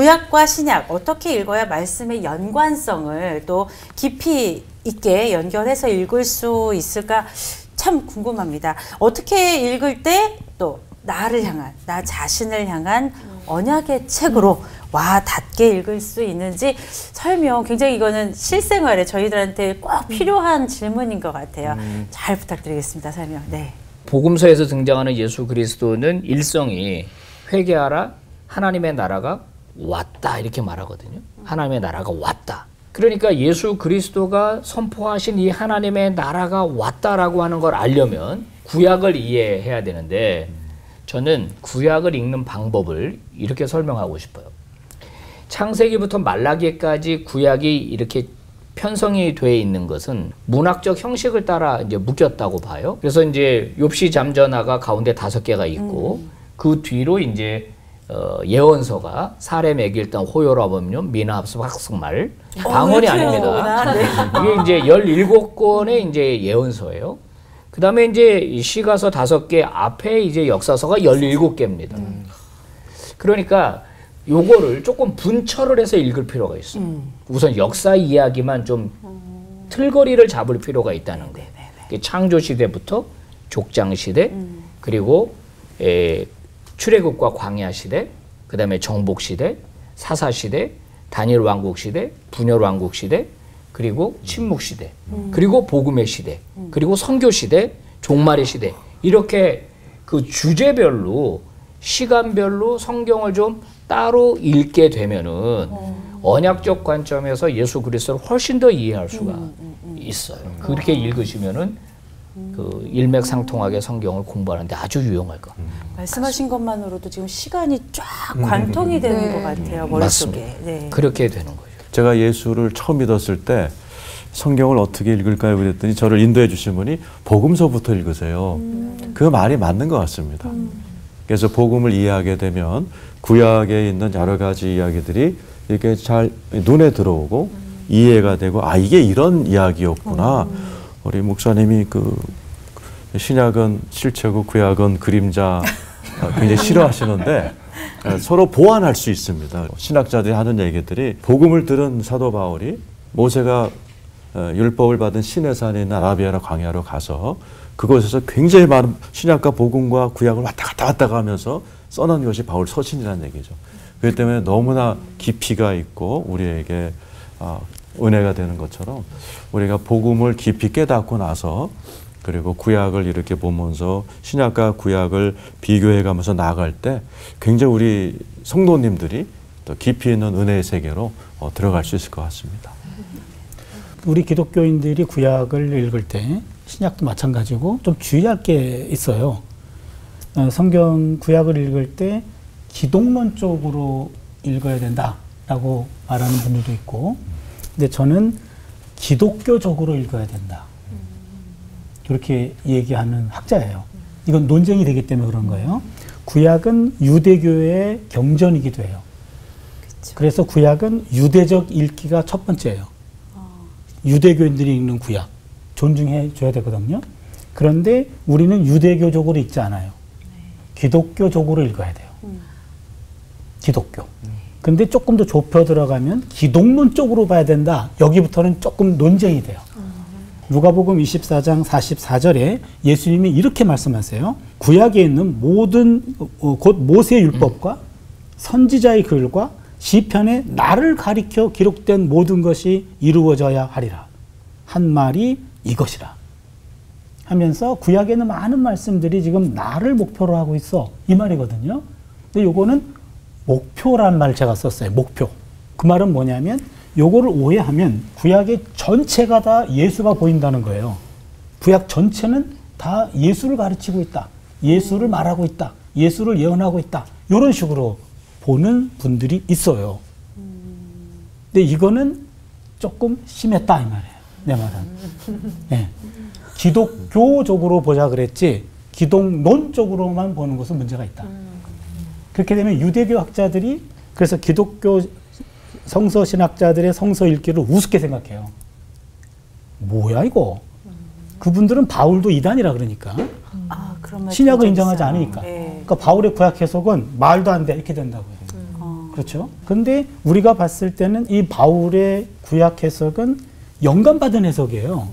구약과 신약 어떻게 읽어야 말씀의 연관성을 또 깊이 있게 연결해서 읽을 수 있을까 참 궁금합니다. 어떻게 읽을 때 또 나를 향한, 나 자신을 향한 언약의 책으로 와 닿게 읽을 수 있는지 설명, 굉장히 이거는 실생활에 저희들한테 꼭 필요한 질문인 것 같아요. 잘 부탁드리겠습니다. 설명. 네. 복음서에서 등장하는 예수 그리스도는 일성이 회개하라, 하나님의 나라가 왔다 이렇게 말하거든요. 하나님의 나라가 왔다. 그러니까 예수 그리스도가 선포하신 이 하나님의 나라가 왔다라고 하는 걸 알려면 구약을 이해해야 되는데, 저는 구약을 읽는 방법을 이렇게 설명하고 싶어요. 창세기부터 말라기까지 구약이 이렇게 편성이 돼 있는 것은 문학적 형식을 따라 이제 묶였다고 봐요. 그래서 이제 욥시 잠전하가 가운데 5개가 있고 그 뒤로 이제 예언서가 사렘 에길단 호요라범륜 미나합스 학승말 방언이 아닙니다. 네. 이게 이제 17권의 이제 예언서예요. 그 다음에 이제 시가서 5개 앞에 이제 역사서가 17개입니다. 그러니까 요거를 조금 분철을 해서 읽을 필요가 있어요. 우선 역사 이야기만 좀 틀거리를 잡을 필요가 있다는 거예요. 창조 시대부터 족장 시대, 그리고 출애굽과 광야 시대, 그 다음에 정복 시대, 사사 시대, 다니엘 왕국 시대, 분열 왕국 시대, 그리고 침묵 시대, 그리고 복음의 시대, 그리고 선교 시대, 종말의 시대, 이렇게 그 주제별로 시간별로 성경을 좀 따로 읽게 되면은 언약적 관점에서 예수 그리스도를 훨씬 더 이해할 수가 있어요. 그렇게 읽으시면은 그 일맥상통하게 성경을 공부하는데 아주 유용할 것 같아요. 말씀하신 것만으로도 지금 시간이 쫙 관통이 되는 것 같아요. 머릿속에. 네. 그렇게 되는 거죠. 제가 예수를 처음 믿었을 때 성경을 어떻게 읽을까요? 그랬더니 저를 인도해 주신 분이 복음서부터 읽으세요. 그 말이 맞는 것 같습니다. 그래서 복음을 이해하게 되면 구약에 있는 여러 가지 이야기들이 이렇게 잘 눈에 들어오고 이해가 되고, 아 이게 이런 이야기였구나. 우리 목사님이 그 신약은 실체고 구약은 그림자 굉장히 싫어하시는데 서로 보완할 수 있습니다. 신학자들이 하는 얘기들이, 복음을 들은 사도 바울이 모세가 율법을 받은 시내산에 있는 아라비아나 광야로 가서 그곳에서 굉장히 많은 신약과 복음과 구약을 왔다 갔다 하면서 써놓은 것이 바울 서신이라는 얘기죠. 그렇기 때문에 너무나 깊이가 있고 우리에게 은혜가 되는 것처럼, 우리가 복음을 깊이 깨닫고 나서 그리고 구약을 이렇게 보면서 신약과 구약을 비교해 가면서 나아갈 때 굉장히 우리 성도님들이 또 깊이 있는 은혜의 세계로 들어갈 수 있을 것 같습니다. 우리 기독교인들이 구약을 읽을 때 신약도 마찬가지고 좀 주의할 게 있어요. 성경 구약을 읽을 때 기독론 쪽으로 읽어야 된다라고 말하는 분들도 있고, 근데 저는 기독교적으로 읽어야 된다, 그렇게 얘기하는 학자예요. 이건 논쟁이 되기 때문에 그런 거예요. 구약은 유대교의 경전이기도 해요. 그쵸. 그래서 구약은 유대적 읽기가 첫 번째예요. 유대교인들이 읽는 구약 존중해 줘야 되거든요. 그런데 우리는 유대교적으로 읽지 않아요. 기독교적으로 읽어야 돼요. 기독교. 근데 조금 더 좁혀 들어가면 기독론 쪽으로 봐야 된다. 여기부터는 조금 논쟁이 돼요. 누가복음 24장 44절에 예수님이 이렇게 말씀하세요. 구약에 있는 모든 곧 모세의 율법과 선지자의 글과 시편에 나를 가리켜 기록된 모든 것이 이루어져야 하리라. 한 말이 이것이라. 하면서 구약에는 많은 말씀들이 지금 나를 목표로 하고 있어, 이 말이거든요. 근데 요거는 목표란 말 제가 썼어요. 목표. 그 말은 뭐냐면 요거를 오해하면 구약의 전체가 다 예수가 보인다는 거예요. 구약 전체는 다 예수를 가르치고 있다, 예수를 말하고 있다, 예수를 예언하고 있다, 이런 식으로 보는 분들이 있어요. 근데 이거는 조금 심했다 이 말이에요. 내 말은. 네. 기독교적으로 보자 그랬지 기독론 쪽으로만 보는 것은 문제가 있다. 그렇게 되면 유대교 학자들이, 그래서 기독교 성서신학자들의 성서 읽기를 우습게 생각해요. 뭐야 이거. 그분들은 바울도 이단이라 그러니까. 신약을 인정하지 않으니까. 네. 그러니까 바울의 구약 해석은 말도 안 돼 이렇게 된다고요. 그렇죠. 근데 우리가 봤을 때는 이 바울의 구약 해석은 영감받은 해석이에요.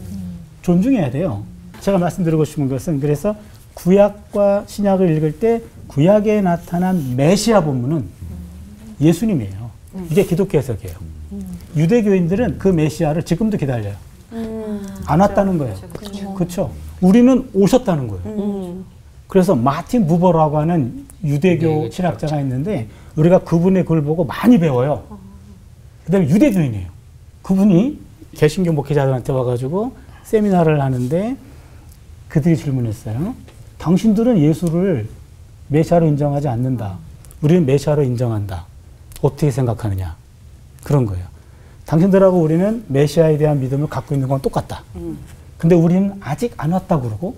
존중해야 돼요. 제가 말씀드리고 싶은 것은 그래서 구약과 신약을 읽을 때 구약에 나타난 메시아 본문은 예수님이에요. 이게 기독교 해석이에요. 유대교인들은 그 메시아를 지금도 기다려요. 안 왔다는 거예요. 그렇죠. 우리는 오셨다는 거예요. 그래서 마틴 부버라고 하는 유대교 신학자가 있는데 우리가 그분의 글을 보고 많이 배워요. 그다음에 유대교인이에요. 그분이 개신교 목회자들한테 와가지고 세미나를 하는데 그들이 질문했어요. 당신들은 예수를 메시아로 인정하지 않는다. 우리는 메시아로 인정한다. 어떻게 생각하느냐. 그런 거예요. 당신들하고 우리는 메시아에 대한 믿음을 갖고 있는 건 똑같다. 근데 우리는 아직 안 왔다고 그러고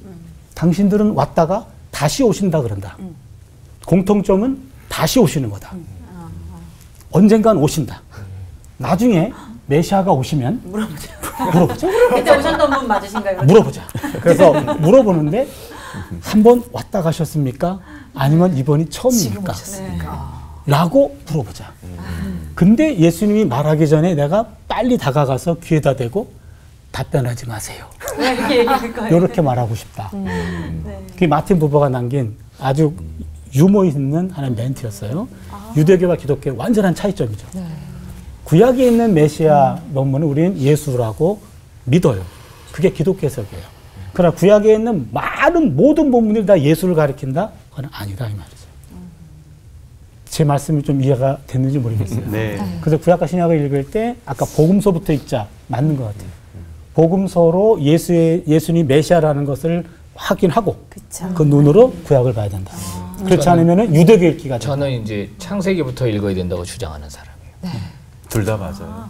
당신들은 왔다가 다시 오신다 그런다. 공통점은 다시 오시는 거다. 언젠간 오신다. 나중에 메시아가 오시면 물어보자. 그때 오셨던 분 맞으신가요? 물어보자. 그래서 물어보는데 한 번 왔다 가셨습니까? 아니면 이번이 처음입니까? 라고 물어보자. 근데 예수님이 말하기 전에 내가 빨리 다가가서 귀에다 대고 답변하지 마세요. 이렇게 말하고 싶다. 그게 마틴 부버가 남긴 아주 유머 있는 하나의 멘트였어요. 유대교와 기독교의 완전한 차이점이죠. 구약에 있는 메시아 논문은 우리는 예수라고 믿어요. 그게 기독교 해석이에요. 그러나 구약에 있는 많은 모든 본문들이 다 예수를 가리킨다? 그건 아니다 이 말이죠. 제 말씀이 좀 이해가 됐는지 모르겠어요. 네. 그래서 구약과 신약을 읽을 때 아까 복음서부터 읽자 맞는 것 같아요. 복음서로 예수님 메시아라는 것을 확인하고 그 눈으로 구약을 봐야 된다. 그렇지 않으면 유대교 읽기가 저는 이제 창세기부터 읽어야 된다고 주장하는 사람이에요. 둘 다 맞아요.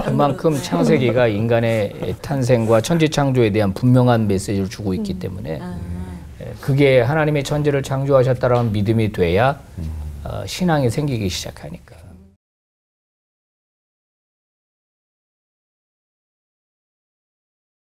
그만큼 창세기가 인간의 탄생과 천지창조에 대한 분명한 메시지를 주고 있기 때문에 그게 하나님의 천지를 창조하셨다라는 믿음이 돼야 신앙이 생기기 시작하니까.